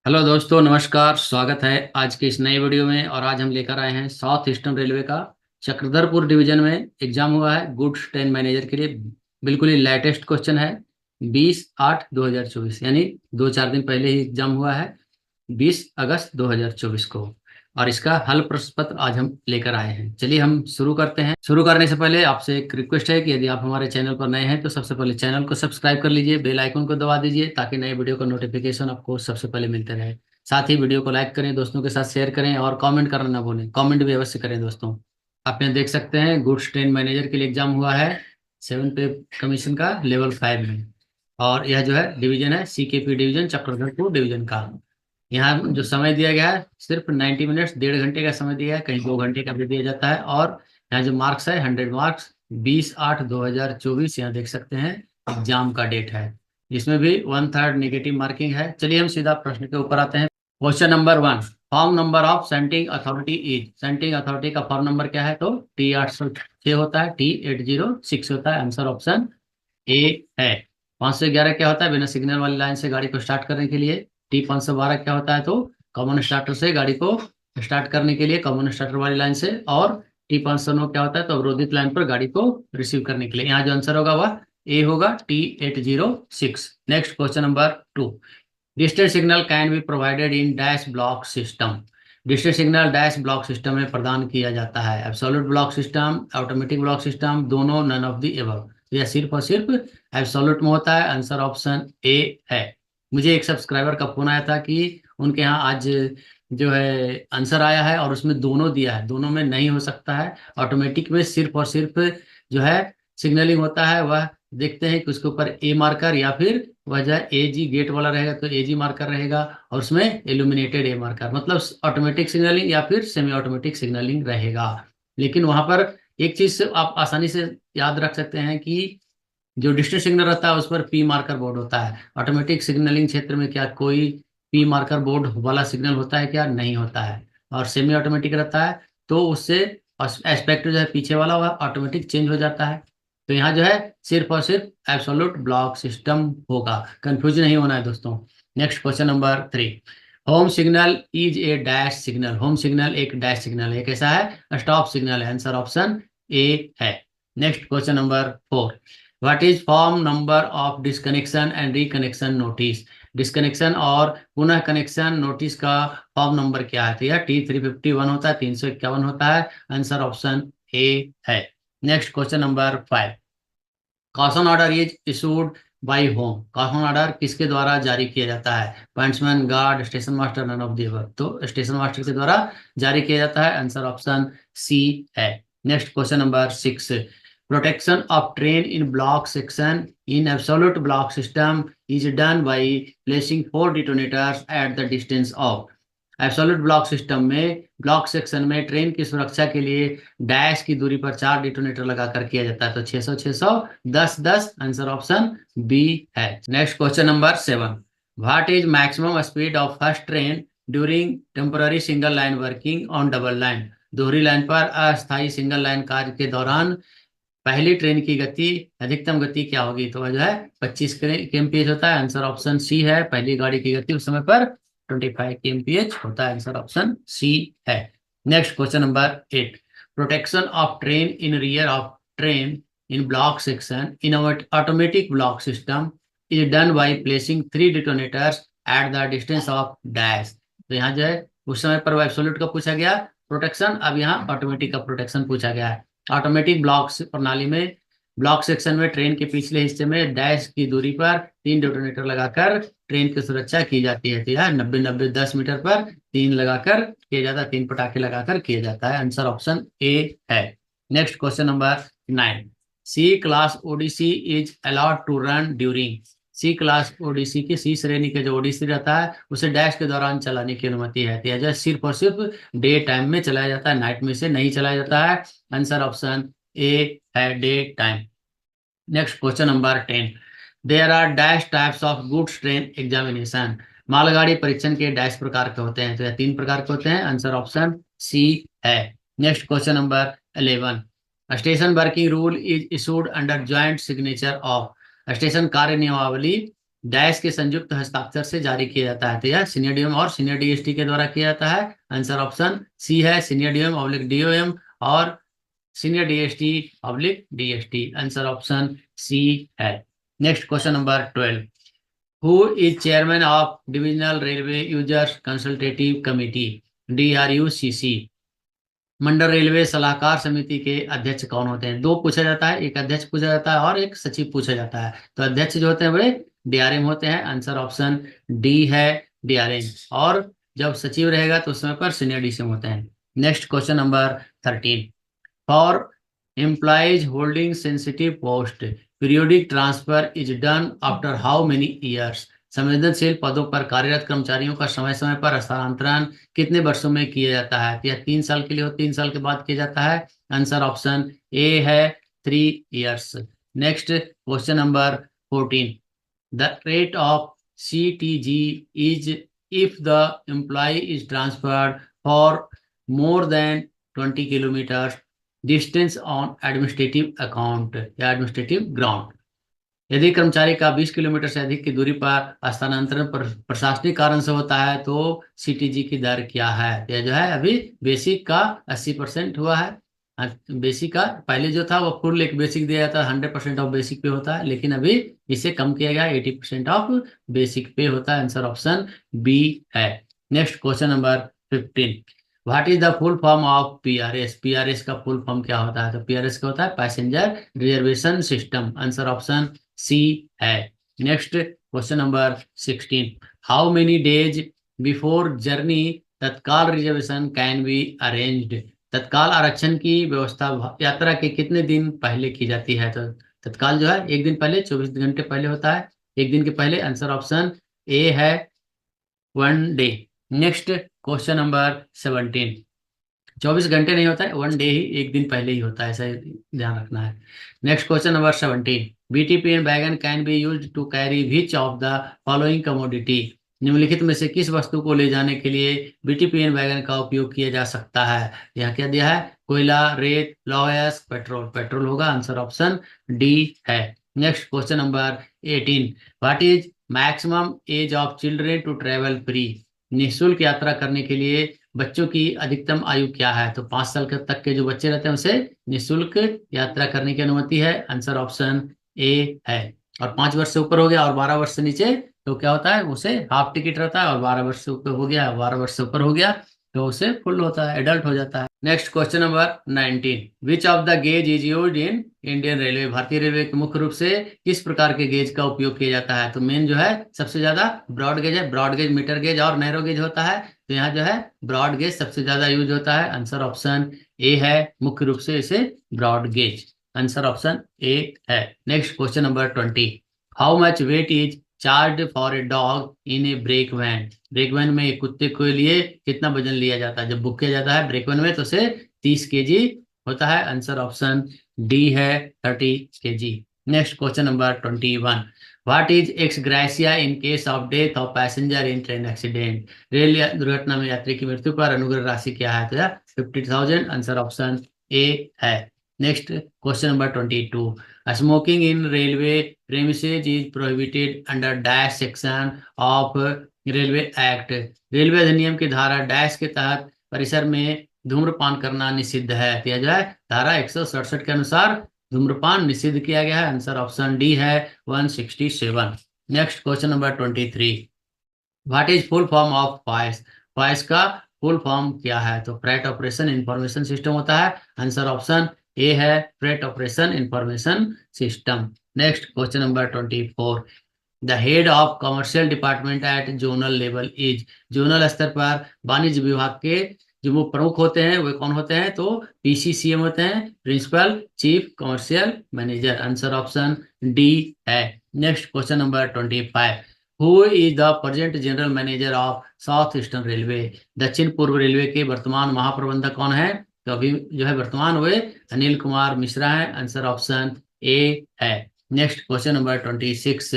Hello दोस्तों, नमस्कार। स्वागत है आज के इस नए वीडियो में। और आज हम लेकर आए हैं साउथ ईस्टर्न रेलवे का चक्रधरपुर डिवीजन में एग्जाम हुआ है गुड्स ट्रेन मैनेजर के लिए। बिल्कुल ही लेटेस्ट क्वेश्चन है। 20/8/2024 यानी 2-4 दिन पहले ही एग्जाम हुआ है, 20 अगस्त 2024 को। और इसका हल प्रश्न पत्र आज हम लेकर आए हैं। चलिए हम शुरू करते हैं। शुरू करने से पहले आपसे एक रिक्वेस्ट है कि यदि आप हमारे चैनल पर नए हैं तो सबसे पहले चैनल को सब्सक्राइब कर लीजिए, बेल आइकन को दबा दीजिए ताकि नए वीडियो का नोटिफिकेशन आपको सबसे पहले मिलते रहे। साथ ही वीडियो को लाइक करें, दोस्तों के साथ शेयर करें और कमेंट करना ना भूलें। कमेंट भी अवश्य करें दोस्तों। आप यहाँ देख सकते हैं गुड्स ट्रेन मैनेजर के लिए एग्जाम हुआ है 7 पे कमीशन का लेवल 5 में। और यह जो है डिवीजन है CKP डिवीजन, चक्रधरपुर डिवीजन का। यहाँ जो समय दिया गया है सिर्फ 90 मिनट्स, 1.5 घंटे का समय दिया है, कहीं 2 घंटे का भी दिया जाता है। और यहाँ जो मार्क्स है 100 मार्क्स। 20/8/2024 यहाँ देख सकते हैं एग्जाम का डेट है, जिसमें भी 1/3 नेगेटिव मार्किंग है। चलिए हम सीधा प्रश्न के ऊपर आते हैं। Question number 1, form number of sending authority is. Sending authority का फॉर्म नंबर क्या है? तो T806 होता है, T806 होता है। आंसर ऑप्शन ए है। 511 क्या होता है? बिना सिग्नल वाली लाइन से गाड़ी को स्टार्ट करने के लिए। T512 क्या होता है? तो कॉमन स्टार्टर से गाड़ी को स्टार्ट करने के लिए, कॉमन स्टार्टर वाली लाइन से। और T509 क्या होता है? तो अवरोधित लाइन पर गाड़ी को रिसीव करने के लिए। यहाँ जो आंसर होगा वह ए होगा, T806। Next question number 2, distance signal can be provided in dash block system. Distance signal dash block system में प्रदान किया जाता है। Absolute block system, automatic block system, दोनों, नन ऑफ द एबव। यह सिर्फ और सिर्फ एब्सोल्यूट में होता है। आंसर ऑप्शन ए है। मुझे एक सब्सक्राइबर का फोन आया था कि उनके यहाँ आज जो है आंसर आया है और उसमें दोनों दिया है। दोनों में नहीं हो सकता है। ऑटोमेटिक में सिर्फ और सिर्फ जो है सिग्नलिंग होता है। वह देखते हैं कि उसके ऊपर ए मार्कर या फिर वह जो है AG गेट वाला रहेगा तो AG मार्कर रहेगा, और उसमें इल्यूमिनेटेड ए मार्कर, मतलब ऑटोमेटिक सिग्नलिंग या फिर सेमी ऑटोमेटिक सिग्नलिंग रहेगा। लेकिन वहां पर एक चीज से आप आसानी से याद रख सकते हैं कि जो डिस्टेंस सिग्नल रहता है उस पर पी मार्कर बोर्ड होता है। ऑटोमेटिक सिग्नलिंग क्षेत्र में क्या कोई पी मार्कर बोर्ड वाला सिग्नल होता है? क्या नहीं होता है। और सेमी ऑटोमेटिक रहता है तो उससे एस्पेक्ट जो है पीछे वाला वह ऑटोमेटिक चेंज हो जाता है। तो यहाँ जो है सिर्फ और सिर्फ एब्सोल्यूट ब्लॉक सिस्टम होगा। कंफ्यूज नहीं होना है दोस्तों। Next question number 3, home signal is a dash signal. Home signal एक डैश सिग्नल है, कैसा है? स्टॉप सिग्नल है। आंसर ऑप्शन ए है। Next question number 4, what is form number of disconnection and reconnection notice. Disconnection और पुनः connection notice का form number क्या है? तो यह T351 होता है, 351 होता है। आंसर ऑप्शन ए है। Next question number 5, caution order is issued by whom. Caution order किसके द्वारा जारी किया जाता है? Pointsman, guard, station master, none of the above. तो स्टेशन मास्टर के द्वारा जारी किया जाता है। आंसर ऑप्शन सी है। Next question number 6, protection of train in block section in absolute block system is done by placing 4 detonators at the distance of. Absolute block system में block section में train की सुरक्षा के लिए dash की दूरी पर 4 डिटोनेटर लगाकर किया जाता है। तो 600 600 10 10। आंसर ऑप्शन बी है। Next question number 7, what is maximum speed of first train during temporary single line working on double line. दोहरी लाइन पर अस्थायी सिंगल लाइन कार्य के दौरान पहली ट्रेन की गति, अधिकतम गति क्या होगी? तो वह जो है 25 kmph होता है। आंसर ऑप्शन सी है। पहली गाड़ी की गति उस समय पर 25 kmph होता है। आंसर ऑप्शन सी है। Next question number 8, protection of train in rear of train in block section in automatic block system is done by placing 3 detonators at the distance of dash. तो यहाँ जो है उस समय पर एब्सोल्यूट का पूछा गया प्रोटेक्शन, अब यहाँ ऑटोमेटिक का प्रोटेक्शन पूछा गया है। ऑटोमेटिक ब्लॉक प्रणाली में ब्लॉक सेक्शन में ट्रेन के पिछले हिस्से में डैश की दूरी पर 3 डिटोनेटर लगाकर ट्रेन की सुरक्षा की जाती है। तो यह 90-90-10 मीटर पर 3 लगाकर किया जाता है, 3 पटाखे लगाकर किया जाता है। आंसर ऑप्शन ए है। Next question number 9, C class ODC is allowed to run during. C class ODC की सी श्रेणी के जो ओडीसी रहता है उसे डैश के दौरान चलाने की अनुमति है। तो यह जो है सिर्फ और सिर्फ डे टाइम में चलाया जाता है, नाइट में से नहीं चलाया जाता है। आंसर ऑप्शन ए है, day time. Next question number 10, there are dash types of goods train examination. मालगाड़ी परीक्षण के डैश प्रकार के होते हैं? तो यह 3 प्रकार के होते हैं। आंसर ऑप्शन सी है। Next question number 11, station working rule is issued under joint signature of. Station कार्य नियमावली डैश के संयुक्त हस्ताक्षर से जारी किया जाता है? तो यह सीनियर डीओएम और सीनियर डीएसटी के द्वारा किया जाता है। आंसर ऑप्शन सी है, सीनियर डीओएम ऑब्लिक डीओएम और senior DST oblique DST. Answer option C है। Next question number 12। Who is chairman of divisional railway users consultative committee, DRUCC? मंडल रेलवे सलाहकार समिति के अध्यक्ष कौन होते हैं? दो पूछा जाता है, एक अध्यक्ष पूछा जाता है और एक सचिव पूछा जाता है। तो अध्यक्ष जो होते हैं वे DRM होते हैं। आंसर ऑप्शन डी है, DRM। और जब सचिव रहेगा तो उस समय पर सीनियर DCM होते हैं। Next question number 13। For employees holding sensitive post, periodic transfer is done after how many years? संवेदनशील पदों पर कार्यरत कर्मचारियों का समय समय पर स्थानांतरण कितने वर्षों में किया जाता है? या 3 साल के लिए हो, 3 साल के बाद किया जाता है? आंसर ऑप्शन ए है, 3 years। Next question number 14। The rate of CTG is if the employ is transferred for more than 20 kilometre distance on administrative account या एडमिनिस्ट्रेटिव ग्राउंड। यदि कर्मचारी का 20 किलोमीटर से अधिक की दूरी पर स्थानांतरण प्रशासनिक कारण से होता है तो CTG की दर क्या है? यह जो है अभी बेसिक का 80% हुआ है। बेसिक का पहले जो था वो फुल एक बेसिक दिया जाता है, 100% ऑफ बेसिक पे होता है, लेकिन अभी इसे कम किया गया, 80% ऑफ बेसिक पे होता है। आंसर ऑप्शन बी है। Next question number 15। What is the full form of PRS? PRS का फुल फॉर्म क्या होता है? तो PRS का होता है passenger reservation system. Answer option C है। Next question number 16। How many days before journey Tatkal reservation can be arranged? Tatkal आरक्षण की व्यवस्था यात्रा के कितने दिन पहले की जाती है? तो तत्काल जो है एक दिन पहले, 24 घंटे पहले होता है, एक दिन के पहले। आंसर ऑप्शन ए है, 1 डे। Next question number 17। 24 घंटे नहीं होता है, 1 डे ही, एक दिन पहले ही होता है, ऐसा ध्यान रखना है। Next question number 17। BTPN wagon can be use to carry which of the following commodity? निम्नलिखित में से किस वस्तु को ले जाने के लिए BTPN वैगन का उपयोग किया जा सकता है? यहाँ क्या दिया है? कोयला, रेत, लौह अयस्क, पेट्रोल। पेट्रोल होगा। आंसर ऑप्शन डी है। Next question number 18। What is maximum age of children to travel free? निःशुल्क यात्रा करने के लिए बच्चों की अधिकतम आयु क्या है? तो 5 साल तक के जो बच्चे रहते हैं उसे निःशुल्क यात्रा करने की अनुमति है। आंसर ऑप्शन ए है। और 5 वर्ष से ऊपर हो गया और 12 वर्ष से नीचे तो क्या होता है? उसे हाफ टिकट रहता है। और 12 वर्ष से ऊपर हो गया, 12 वर्ष से ऊपर हो गया तो उसे फुल होता है, एडल्ट हो जाता है। Next question number 19। Which of the gauge is used in Indian railway? भारतीय रेलवे के मुख्य रूप से किस प्रकार के गेज का उपयोग किया जाता है? तो मेन जो है सबसे ज्यादा ब्रॉड गेज है। ब्रॉड गेज, मीटर गेज और नैरो गेज होता है। तो यहाँ जो है ब्रॉड गेज सबसे ज्यादा यूज होता है। आंसर ऑप्शन ए है, मुख्य रूप से इसे broad gauge. Answer option A है। Next question number 20। How much weight is charge for a dog in a brake van? Brake van में एक कुत्ते के लिए कितना वजन लिया जाता है? जब बुक किया जाता है ब्रेक वैन में तो उसे 30 kg होता है। आंसर ऑप्शन डी है, 30 kg। Next question number 21। What is x gratia in case of death of passenger in train accident? Rail दुर्घटना में यात्री की मृत्यु पर अनुग्रह राशि क्या है? तो 50,000। आंसर ऑप्शन ए है। Next question number 22। Smoking in railway premises is prohibited under dash section of railway act? Railway अधिनियम की धारा डैश के तहत परिसर में धूम्रपान करना निषिद्ध है। तो यह जो है धारा 167 के अनुसार धूम्रपान निषिद्ध किया गया है। आंसर ऑप्शन डी है, 167। Next question number 23। What is full form of fries? Fries का फुल फॉर्म क्या है? तो फ्रेट ऑपरेशन इंफॉर्मेशन सिस्टम होता है। आंसर ऑप्शन ए है, freight operation information system. Next question number 24। The head of commercial department at zonal level is? Zonal स्तर पर वाणिज्य विभाग के जो वो प्रमुख होते हैं वे कौन होते हैं? तो PCCM होते हैं, principal chief commercial manager. Answer option D है। Next question number 25। Who is the present general manager of south eastern railway? दक्षिण पूर्व रेलवे के वर्तमान महाप्रबंधक कौन है? तो अभी जो है वर्तमान वे अनिल कुमार मिश्रा है। आंसर ऑप्शन ए है। Next question number 26।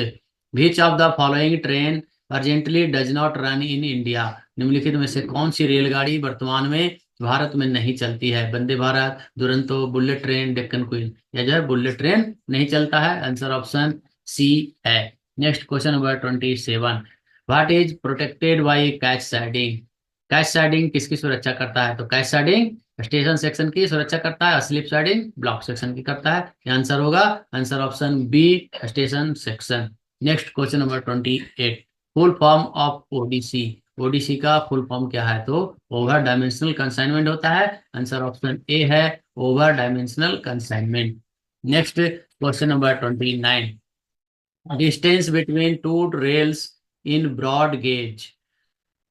Which of the following train urgently does not run in India? निम्नलिखित में से कौन सी रेलगाड़ी वर्तमान में भारत में नहीं चलती है? Vande Bharat, Duronto, bullet train, Deccan Queen. यह जो है बुलेट ट्रेन नहीं चलता है। आंसर ऑप्शन सी है। Next question number 27, what is protected by catch siding? Catch siding किसकी सुरक्षा करता है? तो कैच साइडिंग स्टेशन सेक्शन की सुरक्षा करता है और स्लिप साइडिंग ब्लॉक सेक्शन की करता है। ये आंसर होगा answer option B, station section. Next question number 28, full form of ODC. ODC का फुल फॉर्म क्या है? तो ओवर डायमेंशनल कंसाइनमेंट होता है। आंसर ऑप्शन ए है over dimensional consignment. Next question number 29, distance between two rails in broad gauge.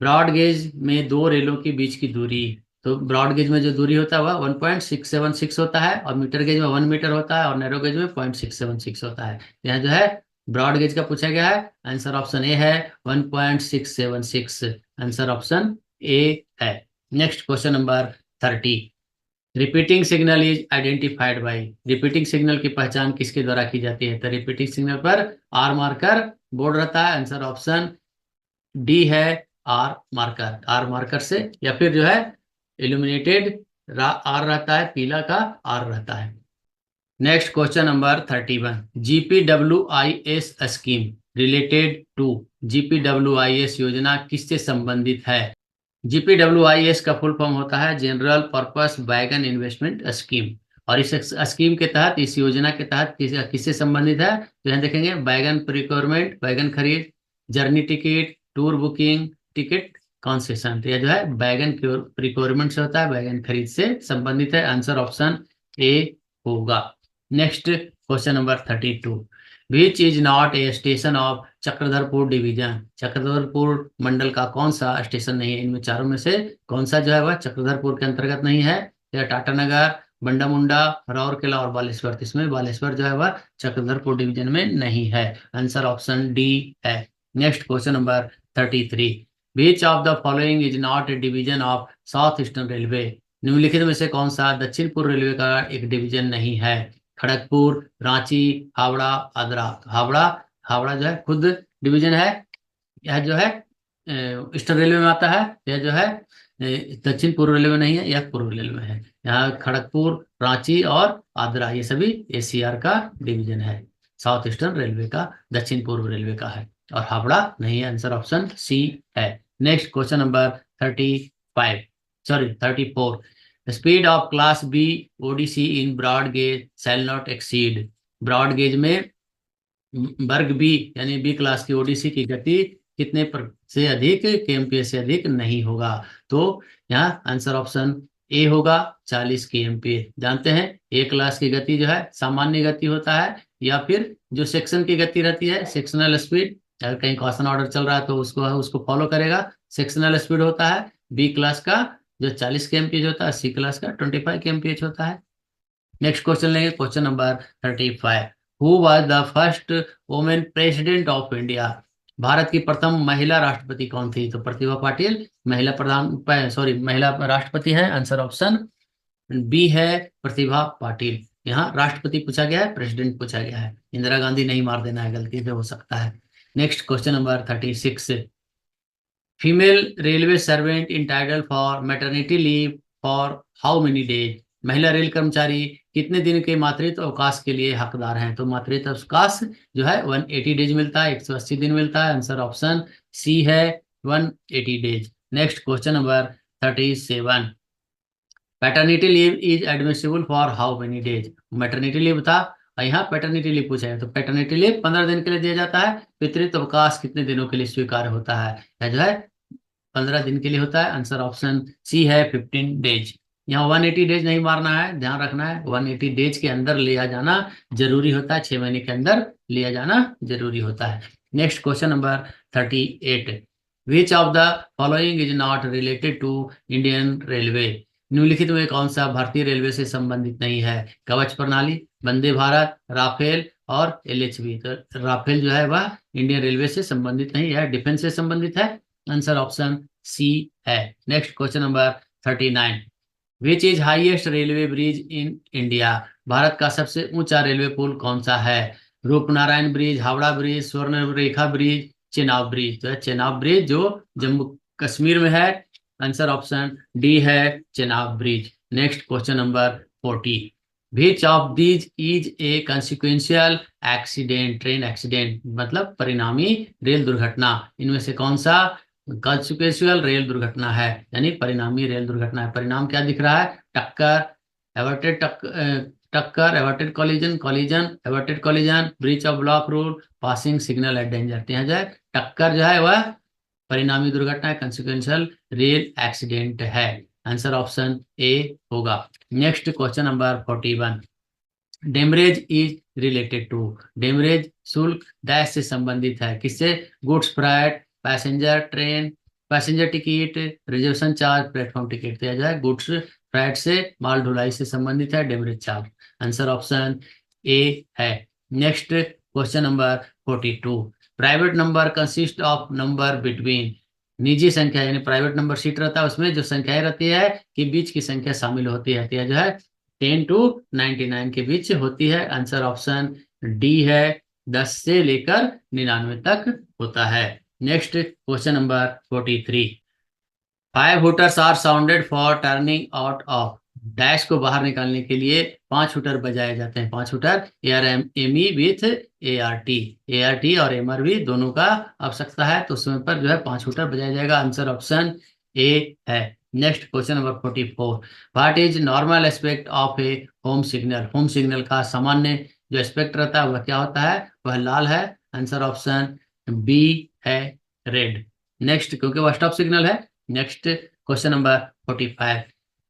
Broad gauge में दो रेलों के बीच की दूरी। तो ब्रॉड गेज में जो दूरी होता है वह 1.676 होता है, और मीटर गेज में 1 मीटर होता है, और नैरो गेज में 0.676 होता है। यहाँ जो है ब्रॉड गेज का पूछा गया है, आंसर ऑप्शन ए है 1.676। आंसर ऑप्शन ए है। Next question number 30, repeating signal is identified by. Repeating signal की पहचान किसके द्वारा की जाती है? तो रिपीटिंग सिग्नल पर आर मार्कर बोर्ड रहता है। आंसर ऑप्शन डी है आर मार्कर। आर मार्कर से, या फिर जो है इल्यूमिनेटेड आर रहता है, पीला का आर रहता है। Next question number 31, GPWIS scheme related to. GPWIS योजना किससे संबंधित है? GPWIS का फुल फॉर्म होता है general purpose wagon investment scheme. और इस स्कीम के तहत, इस योजना के तहत किससे संबंधित है? तो यहाँ देखेंगे वैगन प्रिक्योरमेंट, वैगन खरीद, journey ticket, tour booking, ticket concession. तो यह जो है वैगन प्रिक्योरमेंट से होता है, वैगन खरीद से संबंधित है। आंसर ऑप्शन ए होगा। Next question number 32, which is not a station of Chakradharpur division. Chakradharpur मंडल का कौन सा स्टेशन नहीं है? इनमें चारों में से कौन सा जो है वह चक्रधरपुर के अंतर्गत नहीं है? या टाटानगर, बंडामुंडा, राउरकेला और बालेश्वर। तो इसमें बालेश्वर जो है वह चक्रधरपुर डिवीजन में नहीं है। आंसर ऑप्शन डी है। Next question number 33, which of the following is not A division of south eastern railway. निम्नलिखित में से कौन सा दक्षिण पूर्व रेलवे का एक डिवीजन नहीं है? खड़गपुर, रांची, हावड़ा, आगरा। हावड़ा, हावड़ा जो है खुद डिवीजन है। यह जो है ईस्टर्न रेलवे में आता है। यह जो है दक्षिण पूर्व रेलवे में नहीं है, यह पूर्व रेलवे में है। यहाँ खड़गपुर, रांची और आगरा ये सभी एसीआर का डिवीजन है, साउथ ईस्टर्न रेलवे का, दक्षिण पूर्व रेलवे का है। और हावड़ा नहीं है। आंसर ऑप्शन सी है। Next question number 34, speed of class B ODC in broad gauge shall not exceed. Broad gauge में वर्ग बी यानी बी क्लास की ओडीसी की गति कितने पर से अधिक केएमपीएस से अधिक नहीं होगा? तो यहाँ आंसर ऑप्शन ए होगा 40 केएमपीएस। जानते हैं ए क्लास की गति जो है सामान्य गति होता है, या फिर जो सेक्शन की गति रहती है सेक्शनल स्पीड। अगर कहीं क्वेश्चन ऑर्डर चल रहा है तो उसको फॉलो करेगा। सेक्शनल स्पीड होता है बी क्लास का जो 40 केएमपीएच होता है, सी क्लास का 25 केएमपीएच होता है। नेक्स्ट क्वेश्चन लेंगे, question number 35, who was the first women president of India. Bharat की प्रथम महिला राष्ट्रपति कौन थी? तो प्रतिभा पाटिल महिला राष्ट्रपति है। आंसर ऑप्शन बी है प्रतिभा पाटिल। यहाँ राष्ट्रपति पूछा गया है, प्रेसिडेंट पूछा गया है। इंदिरा गांधी नहीं मार देना है, गलती से हो सकता है। Next question number 36, female railway servant entitle for maternity leave for how many days. महिला रेल कर्मचारी कितने दिन के मातृत्व अवकाश के लिए हकदार हैं? तो मातृत्व अवकाश जो है 180 डेज मिलता है, 180 दिन मिलता है। आंसर ऑप्शन सी है 180 days. Next question number 37, paternity leave is admissible for how many days. Maternity leave था और यहाँ पैटर्निटी लीव पूछा है, तो पैटर्निटी लीव 15 दिन के लिए दिया जाता है। पितृत्व अवकाश कितने दिनों के लिए स्वीकार होता है? यह जो है 15 दिन के लिए होता है। आंसर ऑप्शन सी है 15 डेज। यहाँ 180 डेज नहीं मारना है, ध्यान रखना है 180 डेज के अंदर लिया जाना जरूरी होता है, 6 महीने के अंदर लिया जाना जरूरी होता है। Next question number 38, which of the following is not related to Indian railway. निम्नलिखित में कौन सा भारतीय रेलवे से संबंधित नहीं है? कवच प्रणाली, वंदे भारत, राफेल और एलएचबी। तो राफेल जो है वह इंडियन रेलवे से संबंधित नहीं है, डिफेंस से संबंधित है। आंसर ऑप्शन सी है। Next question number 39, which is highest railway bridge in India. Bharat का सबसे ऊंचा रेलवे पुल कौन सा है? रूपनारायण ब्रिज, हावड़ा ब्रिज, स्वर्ण रेखा ब्रिज, चेनाब ब्रिज। तो चेनाब ब्रिज जो जम्मू कश्मीर में है। आंसर ऑप्शन डी है Chenab bridge. Next question number 40, which of these is a कंसिक्वेंशियल accident, train accident मतलब परिणामी रेल दुर्घटना। इनमें से कौन सा कंसिक्वेंशियल रेल दुर्घटना है, यानी परिणामी रेल दुर्घटना है। परिणाम क्या दिख रहा है? टक्कर, एवर्टेड टक्कर, averted collision, collision, averted collision, breach of block rule, passing signal at danger. तो यहाँ जो है टक्कर जो है वह परिणामी दुर्घटना है, कंसिक्वेंशियल रेल एक्सीडेंट है। आंसर ऑप्शन ए होगा। Next question number 41, demurrage is related to, demurrage शुल्क डैश से संबंधित है, किससे? Goods freight, passenger train, passenger ticket, reservation charge, platform ticket. तो जो है गुड्स फ्राइट से, माल ढुलाई से संबंधित है demurrage charge. Answer option A है। Next question number 42, private number consist of number between, निजी संख्या यानी प्राइवेट नंबर सीट रहता है उसमें जो संख्याएं रहती है कि बीच की संख्या शामिल होती है, तो यह जो है 10 to 99 के बीच होती है। आंसर ऑप्शन डी है, 10 से लेकर 99 तक होता है। Next question number 43, 5 hooters are sounded for turning out of, dash को बाहर निकालने के लिए 5 हुटर बजाए जाते हैं। 5 हुटर, AR-ME विथ ART और MR भी दोनों का आवश्यकता है, तो उस समय पर जो है 5 हुटर बजाया जाएगा। आंसर ऑप्शन ए है। Next question number 44, what is normal aspect of A home signal, home signal का सामान्य जो एस्पेक्ट रहता है वह क्या होता है? वह लाल है। आंसर ऑप्शन बी है, रेड। नेक्स्ट, क्योंकि वह स्टॉप सिग्नल है। Next question number 45,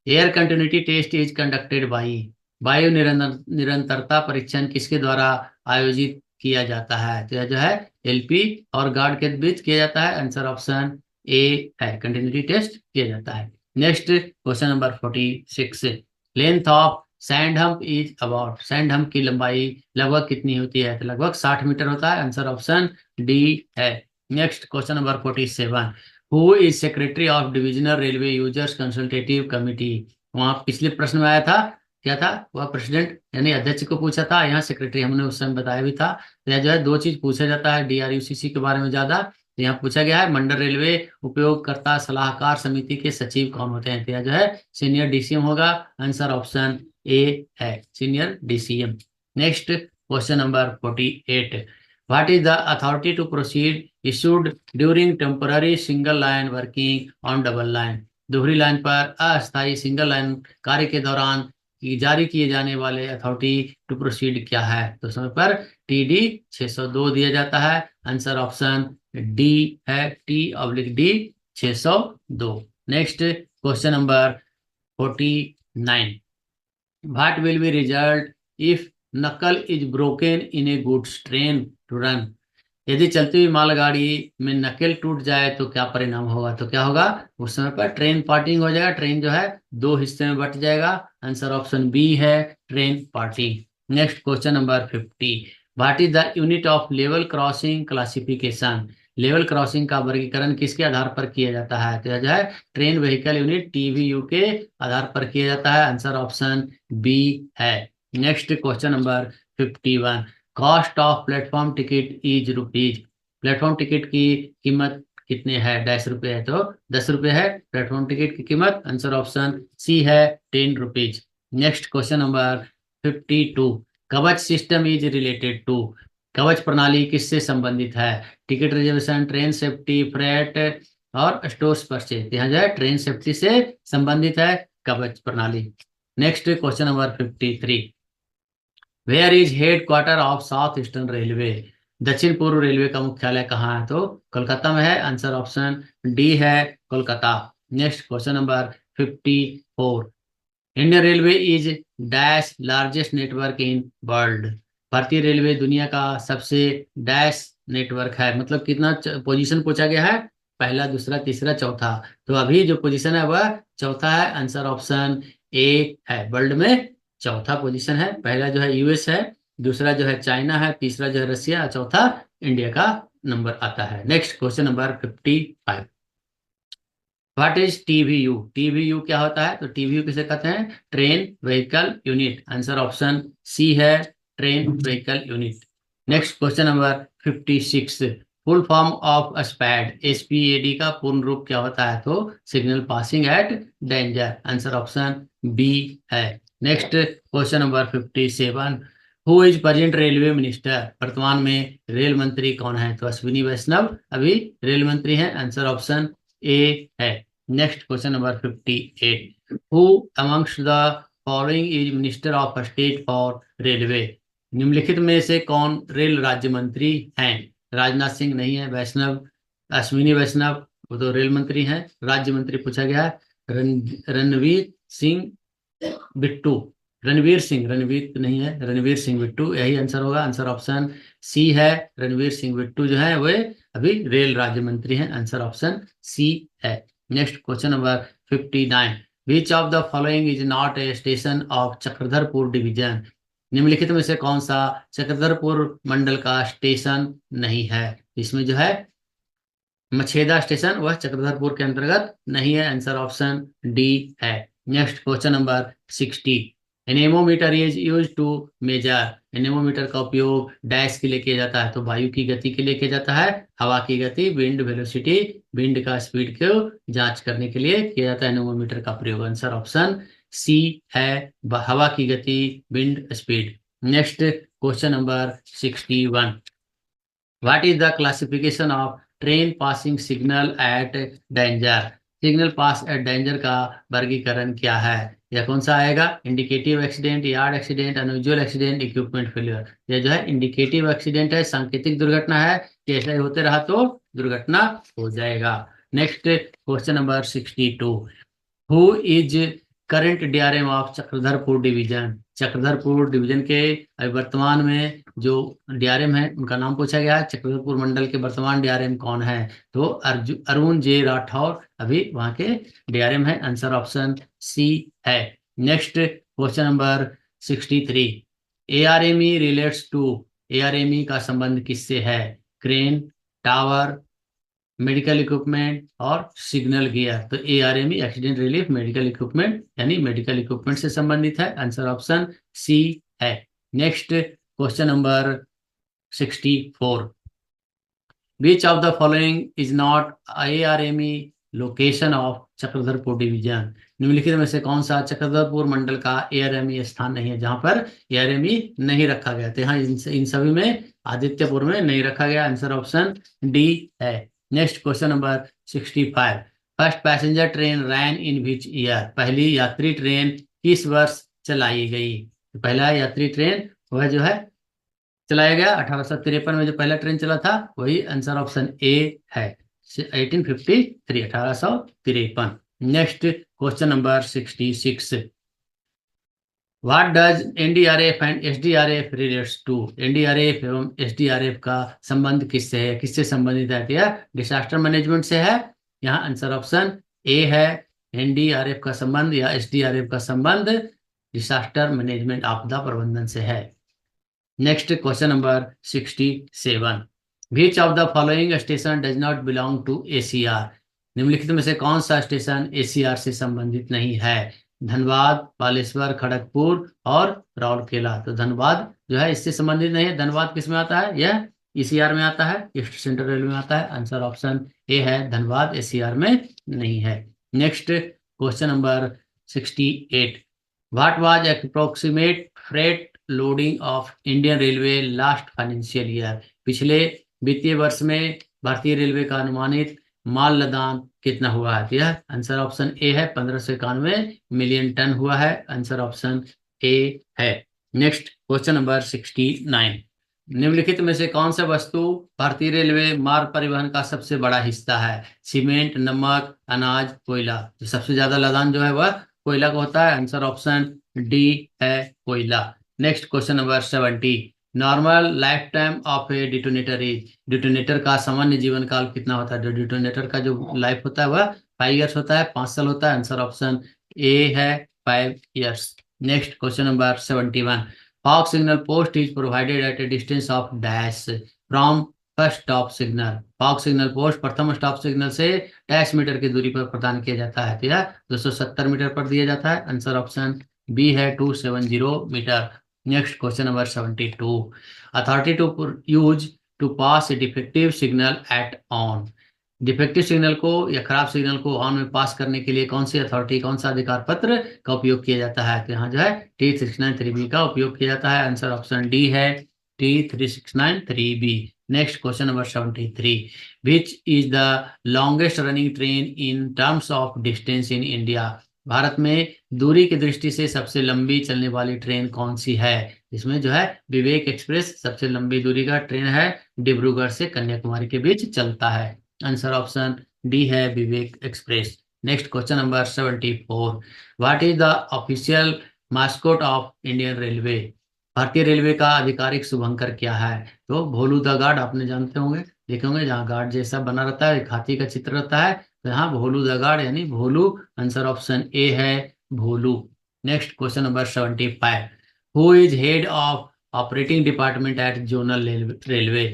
air continuity test is conducted by, वायु निरंतरता परीक्षण किसके द्वारा आयोजित किया जाता है? तो यह जो है LP और गार्ड के बीच किया जाता है। आंसर ऑप्शन ए है, कंटिन्यूटी टेस्ट किया जाता है। Next question number 46, length of sand hump is about, sand hump की लंबाई लगभग कितनी होती है? तो लगभग 60 मीटर होता है। आंसर ऑप्शन डी है। Next question number 47, who is secretary of divisional railway users consultative committee, वहां पिछले प्रश्न में आया था क्या था? वह प्रेसिडेंट यानी अध्यक्ष को पूछा था, यहाँ सेक्रेटरी हमने उस समय बताया भी था। तो यह जो है 2 चीज पूछा जाता है DRUCC के बारे में ज्यादा। तो यहाँ पूछा गया है मंडल रेलवे उपयोगकर्ता सलाहकार समिति के सचिव कौन होते हैं? तो यह जो है सीनियर DCM होगा। आंसर ऑप्शन ए है, senior DCM। Next question number 48, what is the authority to proceed issued during temporary single line working on double line, दोहरी लाइन पर अस्थायी सिंगल लाइन कार्य के दौरान जारी किए जाने वाले अथॉरिटी टू प्रोसीड क्या है? तो समय पर TD 602 दिया जाता है। आंसर ऑप्शन डी है, T/D 602। Next question number 49, what will be result if knuckle is broken in a goods train to run, यदि चलती हुई मालगाड़ी में नकेल टूट जाए तो क्या परिणाम होगा? तो क्या होगा? उस समय पर ट्रेन पार्टिंग हो जाएगा, ट्रेन जो है 2 हिस्से में बट जाएगा। आंसर ऑप्शन बी है, train parting. Next question number 50, what is the unit of level crossing classification, level crossing का वर्गीकरण किसके आधार पर किया जाता है? तो यह जो है ट्रेन व्हीकल यूनिट TVU के आधार पर किया जाता है। आंसर ऑप्शन बी है। Next question number 51, cost of platform ticket is rupees, platform ticket की कीमत कितने है? 10 रुपये है, तो 10 रुपये है प्लेटफॉर्म टिकट की कीमत। आंसर ऑप्शन सी है, 10 रुपीज। नेक्स्ट क्वेश्चन नंबर 52, कवच सिस्टम इज रिलेटेड टू, कवच प्रणाली किससे संबंधित है? Ticket reservation, train safety, freight और स्टोर्स परचेज। यहाँ जो है ट्रेन सेफ्टी से संबंधित है कवच प्रणाली। Next question number 53, where is head quarter of south eastern railway, दक्षिण पूर्व रेलवे का मुख्यालय कहाँ है? तो कोलकाता में है। आंसर ऑप्शन डी है, Kolkata. Next question number 54, Indian railway is dash largest network in world, भारतीय रेलवे दुनिया का सबसे डैश नेटवर्क है, मतलब कितना पोजीशन पूछा गया है? पहला, दूसरा, तीसरा, चौथा। तो अभी जो पोजीशन है वह चौथा है। आंसर ऑप्शन ए है, वर्ल्ड में चौथा पोजीशन है। पहला जो है US है, दूसरा जो है चाइना है, तीसरा जो है रसिया, चौथा इंडिया का नंबर आता है। Next question number 55, what is TVU, TVU क्या होता है? तो TVU किसे कहते हैं? Train vehicle unit. Answer option C है, train vehicle unit. Next question number 56, full form of SPAD, SPAD का पूर्ण रूप क्या होता है? तो signal passing at danger. Answer option B है। Next question number 57, who is present railway minister, वर्तमान में रेल मंत्री कौन है? तो अश्विनी वैष्णव अभी रेल मंत्री हैं, आंसर ऑप्शन ए है। Next question number 58, who amongst the following is minister of state for railway, निम्नलिखित में से कौन रेल राज्य मंत्री हैं? राजनाथ सिंह नहीं है, वैष्णव अश्विनी वैष्णव वो तो रेल मंत्री हैं। राज्य मंत्री पूछा गया है रणवीर सिंह बिट्टू, रणवीर तो नहीं है, रणवीर सिंह बिट्टू यही आंसर होगा, आंसर ऑप्शन सी है। रणवीर सिंह बिट्टू जो है वे अभी रेल राज्य मंत्री हैं, आंसर ऑप्शन सी है। Next question number 59, which of the following is not a station of Chakradharpur division, निम्नलिखित में से कौन सा चक्रधरपुर मंडल का स्टेशन नहीं है? इसमें जो है मछेदा स्टेशन वह चक्रधरपुर के अंतर्गत नहीं है, आंसर ऑप्शन डी है। Next question number 60, anemometer is use to measure, anemometer का उपयोग डैश के लिए किया जाता है? तो वायु की गति के लिए किया जाता है, हवा की गति, विंड वेलोसिटी, विंड का स्पीड को जांच करने के लिए किया जाता है एनेमोमीटर का प्रयोग, आंसर ऑप्शन सी है, हवा की गति, wind speed. Next question number 61, what is the classification of train passing signal at danger, signal pass at danger का वर्गीकरण क्या है? यह कौन सा आएगा? Indicative accident, yard accident, unusual accident, equipment failure. यह जो है इंडिकेटिव एक्सीडेंट है, सांकेतिक दुर्घटना है कि ऐसा ही होते रहा तो दुर्घटना हो जाएगा। Next question number 62, who is current DRM of Chakradharpur division, Chakradharpur division के वर्तमान में जो डीआरएम है उनका नाम पूछा गया है, चक्रधरपुर मंडल के वर्तमान डीआरएम कौन है? तो अरुण जे राठौर अभी वहां के डीआरएम है, आंसर ऑप्शन सी है। Next question number 63, ARME relates to, ARME का संबंध किससे है? क्रेन, टावर, मेडिकल इक्विपमेंट और सिग्नल गियर। तो ARME accident relief medical equipment यानी मेडिकल इक्विपमेंट से संबंधित है, आंसर ऑप्शन सी है। Next question number 64, which of the following is not ARME location of Chakradharpur division, निम्नलिखित में से कौन सा चक्रधरपुर मंडल का एआरएमई स्थान नहीं है जहां पर एआरएमई नहीं रखा गया? तो यहाँ इन सभी में आदित्यपुर में नहीं रखा गया, आंसर ऑप्शन डी है। Next question number 65, first passenger train ran in which year, पहली यात्री ट्रेन किस वर्ष चलाई गई? तो पहला यात्री ट्रेन वह जो है चलाया गया 1853 में, जो पहला ट्रेन चला था वही, आंसर ऑप्शन ए है, 1853, 1853। Next question number 66, what does NDRF and SDRF relates to, NDRF एवं एसडीआरएफ का संबंध किससे है, किससे संबंधित है? यह डिसास्टर मैनेजमेंट से है, यहाँ आंसर ऑप्शन ए है। एनडीआरएफ का संबंध या एसडीआरएफ का संबंध डिसास्टर मैनेजमेंट आपदा प्रबंधन से है। Next question number 67, which of the following station does not belong to ACR, निम्नलिखित में से कौन सा स्टेशन एसीआर से संबंधित नहीं है? धनबाद, बालेश्वर, खड़गपुर और राउरकेला। तो धनबाद जो है इससे संबंधित नहीं है, धनबाद किस में आता है? यह ईसीआर में आता है, ईस्ट सेंट्रल रेलवे में आता है, आंसर ऑप्शन ए है, धनबाद एसीआर में नहीं है। Next question number 68, what was approximate freight loading of Indian railway last financial year, पिछले वित्तीय वर्ष में भारतीय रेलवे का अनुमानित माल लदान कितना हुआ है? यह आंसर ऑप्शन ए है, 1591 मिलियन टन हुआ है, आंसर ऑप्शन ए है। नेक्स्ट क्वेश्चन नंबर 69, निम्नलिखित में से कौन सा वस्तु भारतीय रेलवे मार्ग परिवहन का सबसे बड़ा हिस्सा है? सीमेंट, नमक, अनाज, कोयला। तो सबसे ज्यादा लदान जो है वह कोयला का होता है, आंसर ऑप्शन डी है, कोयला। Next question number 70, normal life time of A detonator is, detonator का सामान्य जीवन काल कितना होता है? जो डिटोनेटर का जो लाइफ होता है वह 5 ईयर्स होता है, 5 साल होता है, आंसर ऑप्शन ए है, 5 years. Next question number 71, fog signal post is provided eight A distance of dash from first stop signal, fog signal post प्रथम स्टॉप सिग्नल से डैश मीटर की दूरी पर प्रदान किया जाता है, तो यह 270 मीटर पर दिया जाता है, आंसर ऑप्शन बी है, 270 metre. Next question number 72, authority to use to pass a defective signal at on, defective signal को या खराब सिग्नल को ऑन में पास करने के लिए कौन सी अथॉरिटी, कौन सा अधिकार पत्र का उपयोग किया जाता है? तो यहाँ जो है T369(3)B का उपयोग किया जाता है। आंसर ऑप्शन डी है, T369(3)B। Next question number 73, which is the longest running train in terms of distance in India? Bharat में दूरी की दृष्टि से सबसे लंबी चलने वाली ट्रेन कौन सी है? इसमें जो है विवेक एक्सप्रेस सबसे लंबी दूरी का ट्रेन है, डिब्रूगढ़ से कन्याकुमारी के बीच चलता है। आंसर ऑप्शन डी है, Vivek express. Next question number 74, what is the official mascot of Indian railway? भारतीय रेलवे का आधिकारिक शुभंकर क्या है? तो भोलू द गार्ड, आपने जानते होंगे, देखे होंगे, जहाँ गार्ड जैसा बना रहता है, एक हाथी का चित्र रहता है, तो यहाँ भोलू द गार्ड यानी भोलू। आंसर ऑप्शन ए है, Bholu. Next question number 75, who is head of operating department at zonal railway?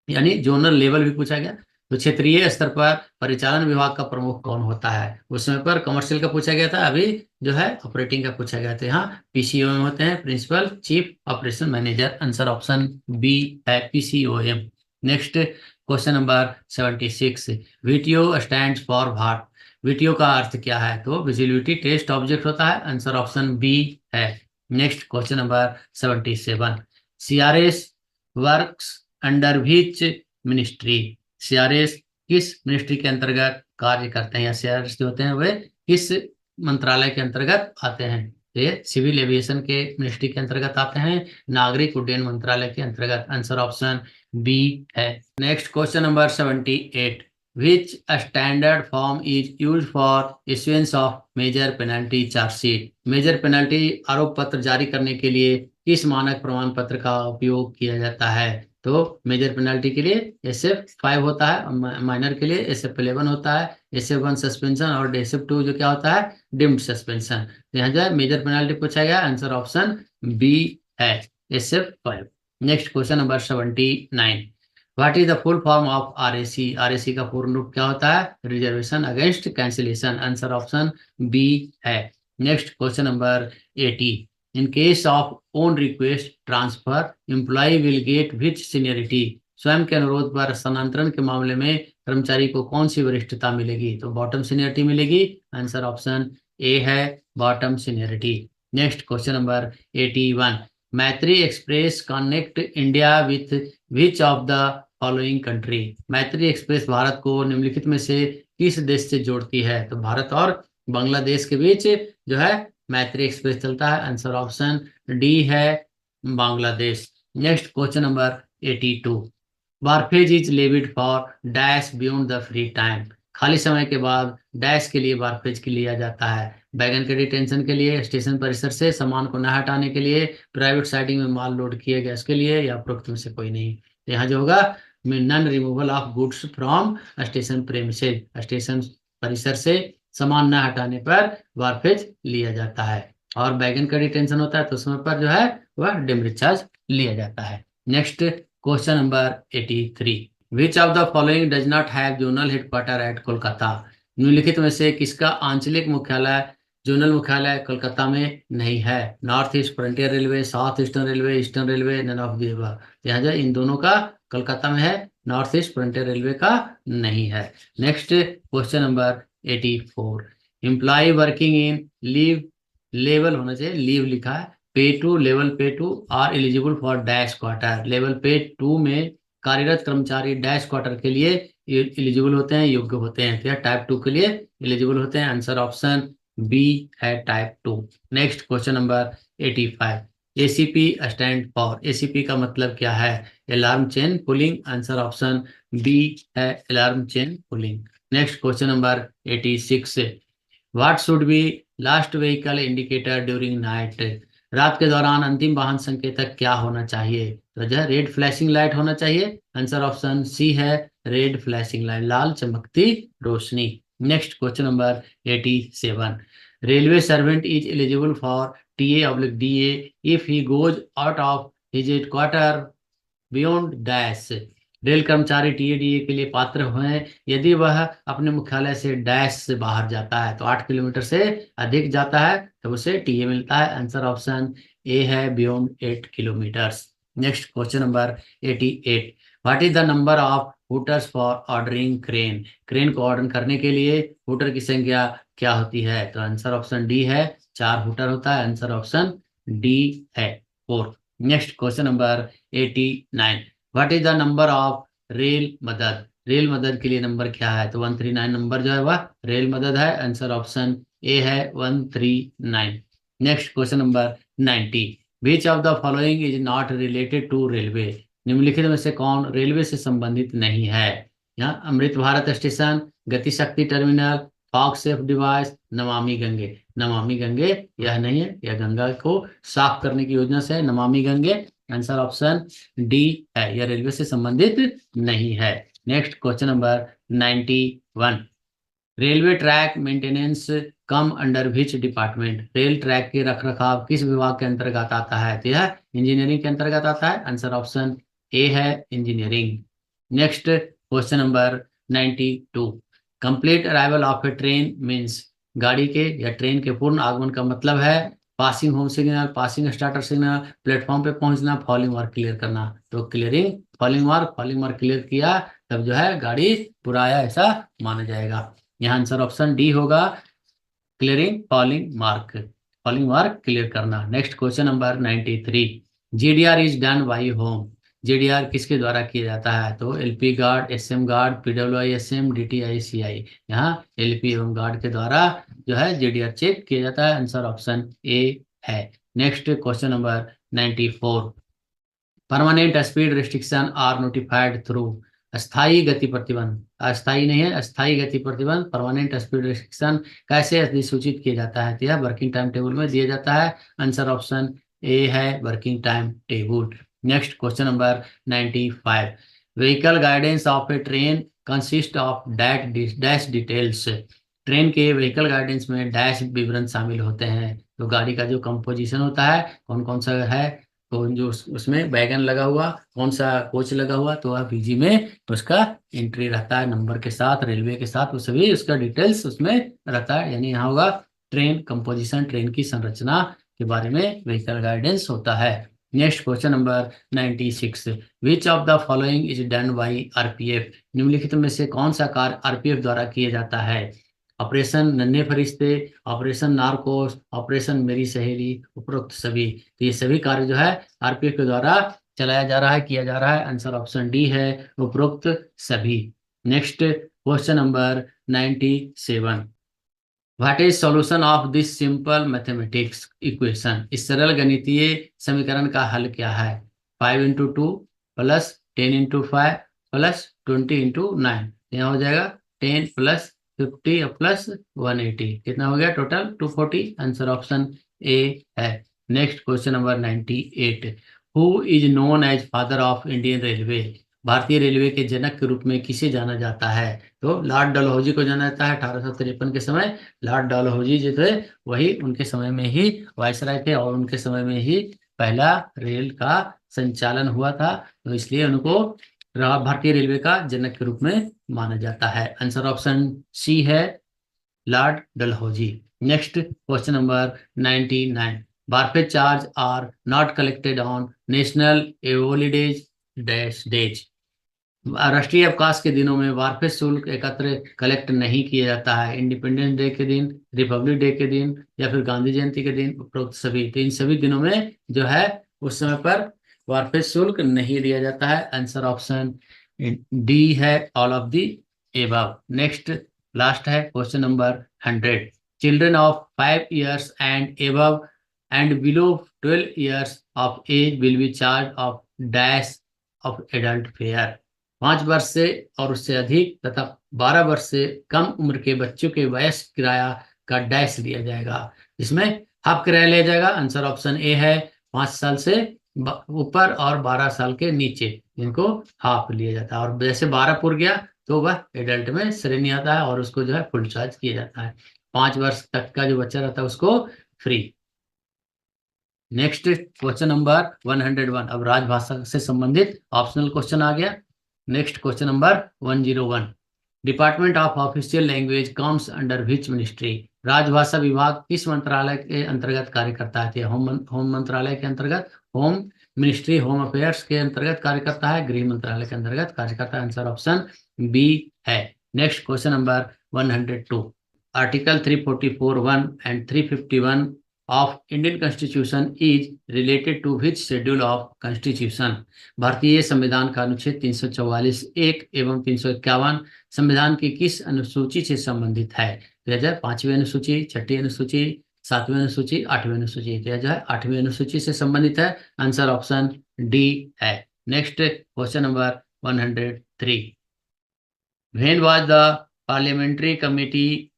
यानी जोनल लेवल भी पूछा गया, तो क्षेत्रीय स्तर पर परिचालन विभाग का प्रमुख कौन होता है? उस समय पर कमर्शियल का पूछा गया था, अभी जो है ऑपरेटिंग का पूछा गया था। यहाँ पीसीओएम होते हैं, principal chief operation manager. Answer option B है, PCOM. Next question number 76, VTO stand for what? VTO का अर्थ क्या है? तो विजिबिलिटी टेस्ट ऑब्जेक्ट होता है। आंसर ऑप्शन बी है। Next question number 77, CRS works under which ministry? CRS किस मिनिस्ट्री के अंतर्गत कार्य करते हैं, या सीआरएस जो होते हैं वे किस मंत्रालय के अंतर्गत आते हैं? ये सिविल एविएशन के मिनिस्ट्री के अंतर्गत आते हैं, नागरिक उड्डयन मंत्रालय के अंतर्गत। आंसर ऑप्शन बी है। Next question number 78, which standard form is use for issuance of major penalty chargesheet? Major penalty आरोप पत्र जारी करने के लिए किस मानक प्रमाण पत्र का उपयोग किया जाता है? तो मेजर पेनल्टी के लिए SF5 होता है, माइनर के लिए SF11 होता है, SF1 सस्पेंशन, और SF2 जो क्या होता है, डिम्ड सस्पेंशन। तो यहाँ जो है मेजर पेनल्टी पूछा गया, आंसर ऑप्शन बी है, SF5। Next question number 79, what is the full form of RAC? RAC का पूर्ण रूप क्या होता है? Reservation against cancellation. Answer option B है। Next question number 80, in case of own request transfer employee will get which seniority? स्वयं के अनुरोध पर स्थानांतरण के मामले में कर्मचारी को कौन सी वरिष्ठता मिलेगी? तो बॉटम सीनियरिटी मिलेगी। आंसर ऑप्शन ए है, bottom seniority. Next question number 81, मैत्री express connect India with which of the following country? मैत्री एक्सप्रेस भारत को निम्नलिखित में से किस देश से जोड़ती है? तो भारत और बांग्लादेश के बीच जो है मैत्री एक्सप्रेस चलता है। आंसर ऑप्शन डी है, Bangladesh. Next question number 82, wharfage is levied for dash beyond the free time? खाली समय के बाद डैश के लिए वारफेज के लिया जाता है? बैगन के डिटेंशन के लिए, स्टेशन परिसर से सामान को न हटाने के लिए, प्राइवेट साइडिंग में माल लोड किए गए उसके लिए, या उपरोक्त में से कोई नहीं? तो यहाँ जो होगा, non removal of goods from station premises, station परिसर से सामान न हटाने पर वारफेज लिया जाता है। और बैगन का डिटेंशन होता है तो उसमें पर जो है वह डिमरी चार्ज लिया जाता है। Next question number 83, which of the following does not have zonal headquarter at Kolkata? निम्नलिखित में से किसका आंचलिक मुख्यालय, जोनल मुख्यालय कोलकाता में नहीं है? North east frontier railway, south eastern railway, eastern railway, none of the above. यहाँ जो इन दोनों का कोलकाता में है, नॉर्थ ईस्ट फ्रंटियर रेलवे का नहीं है। Next question number 84, employ working in leave level होना चाहिए, लीव लिखा है, pay two, level pay two are eligible for dash quarter. Level pay two में कार्यरत कर्मचारी डैश क्वार्टर के लिए एलिजिबल होते हैं, योग्य होते हैं, तो टाइप 2 के लिए एलिजिबल होते हैं। आंसर ऑप्शन बी है, type 2। Next question number 85, ACP stand for? ACP का मतलब क्या है? Alarm chain pulling. Answer option B है, alarm chain pulling. Next question number 86, what should be last vehicle indicator during night? रात के दौरान अंतिम वाहन संकेतक क्या होना चाहिए? तो जो है रेड फ्लैशिंग लाइट होना चाहिए। आंसर ऑप्शन सी है, रेड फ्लैशिंग लाइट, लाल चमकती रोशनी। Next question number 87, railway servant is eligible for TA/DA if he goes out of his headquarter beyond dash? रेल कर्मचारी TADA के लिए पात्र हुए यदि वह अपने मुख्यालय से डैश से बाहर जाता है, तो 8 किलोमीटर से अधिक जाता है तो उसे TA मिलता है। आंसर ऑप्शन ए है, beyond 8 kilometres. Next question number 88, what is the number of hooters for ordering crane, crane को ऑर्डर करने के लिए हुटर की संख्या क्या होती है? तो आंसर ऑप्शन डी है, 4 हुटर होता है। आंसर ऑप्शन डी है 4। Next question number 89, what is the number of rail मदद? रेल मदद के लिए नंबर क्या है? तो 139 नंबर जो है वह रेल मदद है। आंसर ऑप्शन ए है 139। Next question number 90, which of the following is not related to railway? निम्नलिखित में से कौन रेलवे से संबंधित नहीं है? यहाँ अमृत भारत स्टेशन, गति शक्ति terminal, fog safe device, Namami Gange. Namami Gange यह नहीं है, यह गंगा को साफ करने की योजना से है, Namami Gange. Answer option D है, यह रेलवे से संबंधित नहीं है। Next question number 91, railway track maintenance come under which department? Rail track के रखरखाव किस विभाग के अंतर्गत आता है? तो यह इंजीनियरिंग के अंतर्गत आता है। आंसर ऑप्शन ए है engineering. Next question number 92, complete arrival of A train means? गाड़ी के या ट्रेन के पूर्ण आगमन का मतलब है passing home signal, passing starter signal, platform पे पहुंचना, फॉलिंग मार्क क्लियर करना। तो क्लियरिंग फॉलिंग मार्क क्लियर किया तब जो है गाड़ी पूरा आया, ऐसा माना जाएगा। यहाँ आंसर ऑप्शन डी होगा, क्लियरिंग फॉलिंग मार्क क्लियर करना। Next question number 93, GDR is done by home? GDR किसके द्वारा किया जाता है? तो एलपी गार्ड, एसएम गार्ड, पीडब्ल्यूआईएसएम, डीटीआईसीआई। यहाँ एलपी एवं गार्ड के द्वारा जो है जीडीआर चेक किया जाता है। आंसर ऑप्शन ए है। Next question number 94, permanent speed restriction are notified through? अस्थायी गति प्रतिबंध, अस्थायी नहीं है, अस्थायी गति प्रतिबंध परमानेंट स्पीड रिस्ट्रिक्शन कैसे अधिसूचित किया जाता है? तो यह वर्किंग टाइम टेबल में दिया जाता है। आंसर ऑप्शन ए है working time table. Next question number 95, vehicle guidance of A train consist of dash details? Train के व्हीकल गाइडेंस में डैश विवरण शामिल होते हैं। तो गाड़ी का जो कंपोजिशन होता है, कौन कौन सा है, तो जो उसमें वैगन लगा हुआ, कौन सा कोच लगा हुआ, तो वह पीजी में उसका एंट्री रहता है नंबर के साथ, रेलवे के साथ, वो सभी उसका डिटेल्स उसमें रहता है। यानी यहाँ होगा ट्रेन कंपोजिशन, ट्रेन की संरचना के बारे में व्हीकल गाइडेंस होता है। Next question number 96, which of the following is done by RPF? निम्नलिखित में से कौन सा कार्य आरपीएफ द्वारा किया जाता है? ऑपरेशन नन्हे फरिश्ते, ऑपरेशन नारकोस, ऑपरेशन मेरी सहेली, उपरोक्त सभी। तो ये सभी कार्य जो है आरपीएफ के द्वारा चलाया जा रहा है, किया जा रहा है। आंसर ऑप्शन डी है उपरोक्त सभी। Next question number 97, what is solution of this simple mathematics equation? इस सरल गणितीय समीकरण का हल क्या है? 5 × 2 प्लस 10 × 5 प्लस 20 × 9। यहाँ हो जाएगा 10 + 50 प्लस 180, कितना हो गया टोटल? 240। आंसर ऑप्शन ए है। Next question number 98, who is known as father of Indian railway? भारतीय रेलवे के जनक के रूप में किसे जाना जाता है? तो लॉर्ड डलहौजी को जाना जाता है। 1853 के समय लॉर्ड डलहौजी जो थे वही उनके समय में ही वायसराय थे और उनके समय में ही पहला रेल का संचालन हुआ था, तो इसलिए उनको भारतीय रेलवे का जनक के रूप में माना जाता है। आंसर ऑप्शन सी है Lord Dalhousie. Next question number 99, wharfage charge are not collected on national holidays dash days? राष्ट्रीय अवकाश के दिनों में वारफेज शुल्क एकत्र कलेक्ट नहीं किया जाता है। इंडिपेंडेंस डे के दिन, रिपब्लिक डे के दिन या फिर गांधी जयंती के दिन, उपरोक्त सभी। तो इन सभी दिनों में जो है उस समय पर वारफेज शुल्क नहीं दिया जाता है। आंसर ऑप्शन डी है all of the above. Next last है question number 100, children of 5 years and above and below 12 years of age will be charge of dash of adult fare? 5 वर्ष से और उससे अधिक तथा 12 वर्ष से कम उम्र के बच्चों के वयस्क किराया का डैश लिया जाएगा, जिसमें हाफ किराया लिया जाएगा। आंसर ऑप्शन ए है 5 साल से ऊपर और 12 साल के नीचे, इनको हाफ लिया जाता है। और जैसे 12 पूर गया तो वह एडल्ट में श्रेणी आता है और उसको जो है फुल चार्ज किया जाता है। 5 वर्ष तक का जो बच्चा रहता है उसको फ्री। नेक्स्ट क्वेश्चन नंबर 101, अब राजभाषा से संबंधित ऑप्शनल क्वेश्चन आ गया। Next question number 101, department of official language comes under which ministry? राजभाषा विभाग किस मंत्रालय के अंतर्गत कार्य करता है? होम मंत्रालय के अंतर्गत होम मिनिस्ट्री होम अफेयर्स के अंतर्गत कार्य करता है, गृह मंत्रालय के अंतर्गत कार्य करता है। आंसर ऑप्शन बी है। Next question number 102। Article 344(1) and 351 of Indian constitution is related to which schedule of constitution? भारतीय संविधान का अनुच्छेद 344(1) एवं 351 संविधान की किस अनुसूची से संबंधित है? तो यह जो है 5वीं अनुसूची, 6ठी अनुसूची, 7वीं अनुसूची, 8वीं अनुसूची। तो यह जो है 8वीं अनुसूची से संबंधित है। आंसर ऑप्शन डी है। Next question number 103। When was the parliamentary committee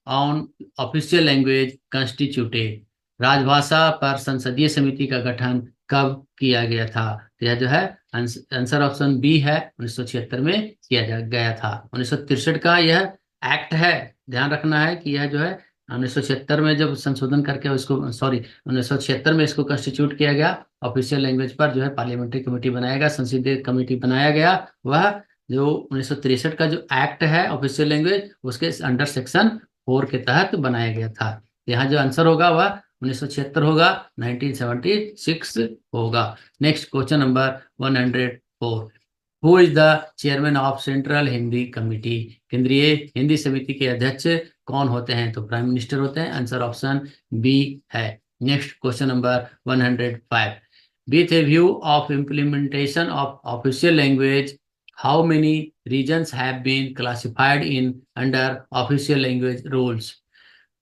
on official language constituted? राजभाषा पर संसदीय समिति का गठन कब किया गया था? तो यह जो है आंसर ऑप्शन बी है, 1976 में किया गया था। 1963 का यह एक्ट है। ध्यान रखना है कि यह जो है 1976 में जब संशोधन करके उसको 1976 में इसको कंस्टिट्यूट किया गया। ऑफिशियल लैंग्वेज पर जो है पार्लियामेंट्री कमेटी बनाया गया, संसदीय कमेटी बनाया गया। वह जो 1963 का जो एक्ट है ऑफिशियल लैंग्वेज, उसके अंडर सेक्शन 4 के तहत बनाया गया था। यहाँ जो आंसर होगा वह 1976 होगा, 1976 होगा। Next question number 104। Who is the chairman of central Hindi committee? केंद्रीय हिंदी समिति के अध्यक्ष कौन होते हैं? तो प्राइम मिनिस्टर होते हैं। आंसर ऑप्शन बी है। Next question number 105। With A view of implementation of official language, how many regions have been classified in under official language rules?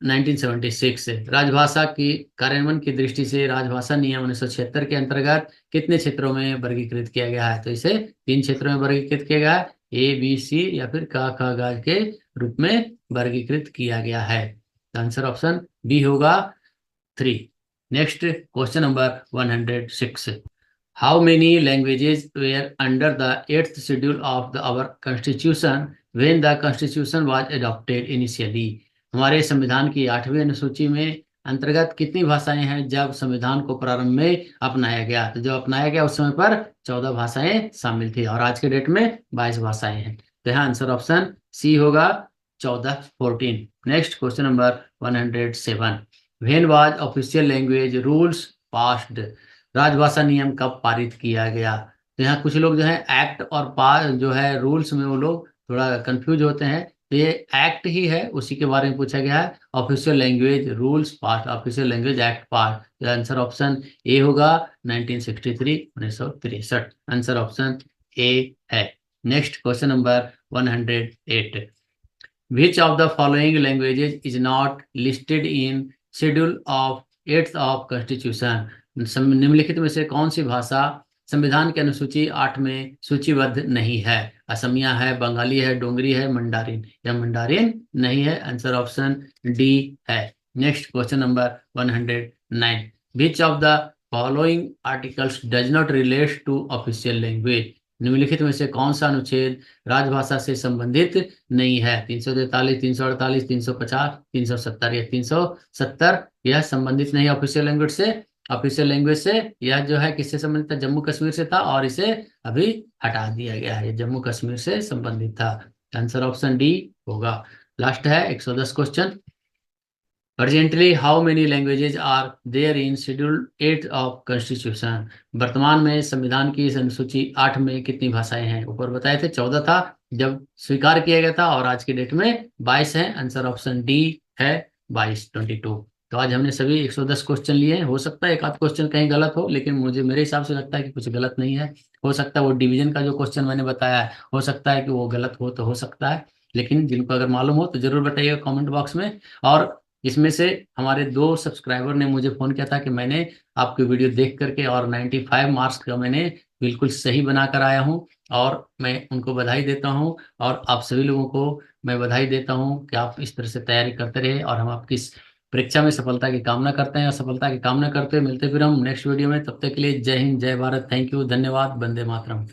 1976 से राजभाषा की कार्यान्वयन की दृष्टि से राजभाषा नियम 1976 के अंतर्गत कितने क्षेत्रों में वर्गीकृत किया गया है? तो इसे 3 क्षेत्रों में वर्गीकृत किया गया है, ए बी सी या फिर क ख ग के रूप में वर्गीकृत किया गया है। आंसर ऑप्शन बी होगा 3। Next question number 106। How many languages were under the 8th schedule of our constitution when the constitution was adopted initially? हमारे संविधान की 8वीं अनुसूची में अंतर्गत कितनी भाषाएं हैं जब संविधान को प्रारंभ में अपनाया गया? तो जब अपनाया गया उस समय पर 14 भाषाएं शामिल थी और आज के डेट में 22 भाषाएं हैं। तो यहाँ आंसर ऑप्शन सी होगा 14। Next question number 107। When was official language rules passed? राजभाषा नियम कब पारित किया गया? तो यहाँ कुछ लोग जो है एक्ट और जो है रूल्स में वो लोग थोड़ा कंफ्यूज होते हैं। तो ये एक्ट ही है, उसी के बारे में पूछा गया है। ऑफिशियल लैंग्वेज रूल्स पास, ऑफिशियल लैंग्वेज एक्ट पास। तो आंसर ऑप्शन ए होगा 1963, 1963। आंसर ऑप्शन ए है। Next question number 108। Which of the following languages is not listed in schedule of 8th of constitution? निम्नलिखित में से कौन सी भाषा संविधान की अनुसूची 8 में सूचीबद्ध नहीं है? असमिया है, बंगाली है, डोगरी है, मंडारिन। या मंडारिन नहीं है। आंसर ऑप्शन डी है। Next question number 109। Which of the following articles does not relate to official language? निम्नलिखित में से कौन सा अनुच्छेद राजभाषा से संबंधित नहीं है? 343, 348, 350, 370। या 370 यह संबंधित नहीं ऑफिशियल लैंग्वेज से। ऑफिशियल लैंग्वेज से यह जो है किससे संबंधित था? जम्मू कश्मीर से था और इसे अभी हटा दिया गया है। ये जम्मू कश्मीर से संबंधित था। आंसर ऑप्शन डी होगा। लास्ट है 110 question. Presently how many languages are there in schedule 8 of constitution? वर्तमान में संविधान की इस अनुसूची 8 में कितनी भाषाएं हैं? ऊपर बताए थे 14 था जब स्वीकार किया गया था और आज की डेट में 22 है। आंसर ऑप्शन डी है 22। तो आज हमने सभी 110 क्वेश्चन लिए हैं। हो सकता है एक आध क्वेश्चन कहीं गलत हो, लेकिन मुझे मेरे हिसाब से लगता है कि कुछ गलत नहीं है। हो सकता है वो डिवीजन का जो क्वेश्चन मैंने बताया है, हो सकता है कि वो गलत हो, तो हो सकता है। लेकिन जिनको अगर मालूम हो तो जरूर बताइएगा कमेंट बॉक्स में। और इसमें से हमारे 2 सब्सक्राइबर ने मुझे फ़ोन किया था कि मैंने आपकी वीडियो देख करके और 95 मार्क्स का मैंने बिल्कुल सही बना कर आया हूँ, और मैं उनको बधाई देता हूँ। और आप सभी लोगों को मैं बधाई देता हूँ कि आप इस तरह से तैयारी करते रहे, और हम आपकी इस परीक्षा में सफलता की कामना करते हैं। और सफलता की कामना करते हुए मिलते फिर हम नेक्स्ट वीडियो में। तब तक के लिए जय हिंद, जय भारत, थैंक यू, धन्यवाद, वंदे मातरम।